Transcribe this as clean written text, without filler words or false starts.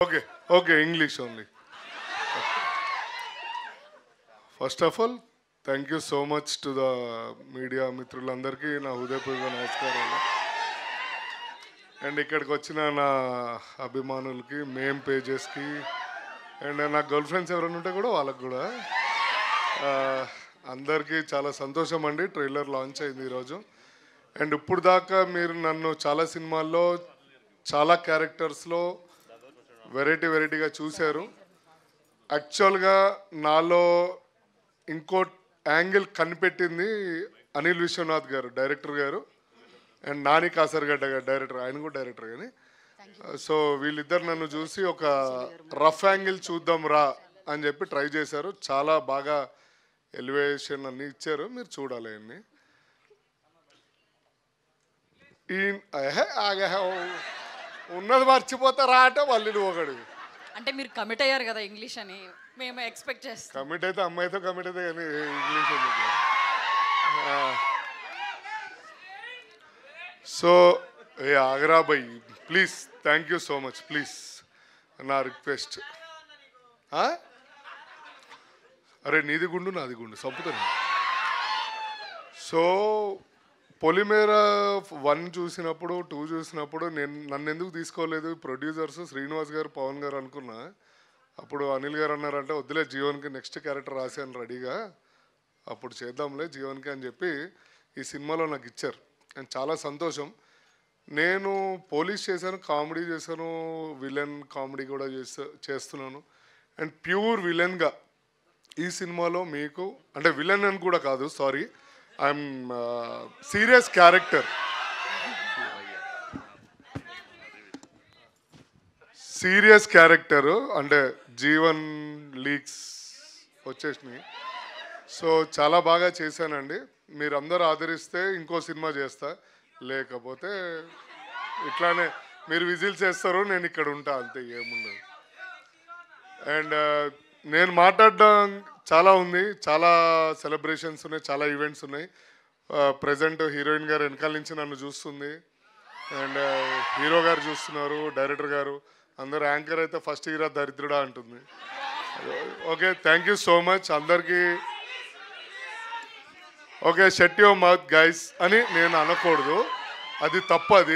Okay, okay, English only. First of all, thank you so much to the media మిత్రులందరికీ నా హృదయపూర్వక నమస్కారాలు. And ఇక్కడికి వచ్చిన నా అభిమానులకి మేమ్ పేజెస్కి అండ్ నా గర్ల్ ఫ్రెండ్స్ ఎవరైనా ఉంటే కూడా వాళ్ళకి కూడా అందరికీ చాలా సంతోషం అండి. ట్రైలర్ లాంచ్ అయింది ఈరోజు. అండ్ ఇప్పుడు దాకా మీరు నన్ను చాలా సినిమాల్లో చాలా క్యారెక్టర్స్లో వెరైటీగా చూశారు. యాక్చువల్గా నాలో ఇంకో యాంగిల్ కనిపెట్టింది అనిల్ విశ్వనాథ్ గారు, డైరెక్టర్ గారు, అండ్ నాని కాసర్గడ్డ గారు, డైరెక్టర్. ఆయన కూడా డైరెక్టర్ కానీ. సో వీళ్ళిద్దరు నన్ను చూసి ఒక రఫ్ యాంగిల్ చూద్దాం రా అని చెప్పి ట్రై చేశారు. చాలా బాగా ఎలివేషన్ అన్నీ ఇచ్చారు. మీరు చూడాలి అన్నీ. ఉన్నది మర్చిపోతారా అంటే మళ్ళీ నువ్వు ఒకడు. అంటే మీరు కమిట్ అయ్యారు కదా ఇంగ్లీష్ అని, మేము ఎక్స్పెక్ట్ చేస్తాం. కమిట్ అయితే అమ్మాయితో కమిట్ అయితే కానీ ఇంగ్లీష్ ఎందుకు? సో ఆగరా by please, thank you so much. Please నా రిక్వెస్ట్. అరే నీది గుండు నాది గుండు చంపుతాను. సో పొలిమేర 1 చూసినప్పుడు 2 చూసినప్పుడు నన్ను ఎందుకు తీసుకోలేదు ప్రొడ్యూసర్స్ శ్రీనివాస్ గారు, పవన్ గారు అనుకున్నా. అప్పుడు అనిల్ గారు అన్నారంటే వద్దులే జీవన్కి నెక్స్ట్ క్యారెక్టర్ రాశాను రెడీగా, అప్పుడు చేద్దాంలే జీవన్కి అని చెప్పి ఈ సినిమాలో నాకు ఇచ్చారు. అండ్ చాలా సంతోషం. నేను పోలీస్ చేశాను, కామెడీ చేశాను, విలన్ కామెడీ కూడా చేస్తున్నాను. అండ్ ప్యూర్ విలన్గా ఈ సినిమాలో మీకు, అంటే విలన్ అని కూడా కాదు, sorry, I'm serious character. Serious character అంటే జీవన్ లీక్స్ వచ్చేసినాయి. సో చాలా బాగా చేశానండి. మీరు అందరూ ఆదరిస్తే ఇంకో సినిమా చేస్తా, లేకపోతే ఇట్లానే మీరు విజిల్ చేస్తారు, నేను ఇక్కడ ఉంటా, అంతే, ఏముండదు. అండ్ నేను మాట్లాడడం చాలా ఉంది, చాలా సెలబ్రేషన్స్ ఉన్నాయి, చాలా ఈవెంట్స్ ఉన్నాయి. ప్రజెంట్ హీరోయిన్ గారు వెనకాల నుంచి నన్ను చూస్తుంది, అండ్ హీరో గారు చూస్తున్నారు, డైరెక్టర్ గారు అందరు. యాంకర్ అయితే ఫస్ట్ హీరో దరిద్రుడా అంటుంది. Okay, thank you so much అందరికీ. Okay, shut your mouth guys అని నేను అనకూడదు, అది తప్పది.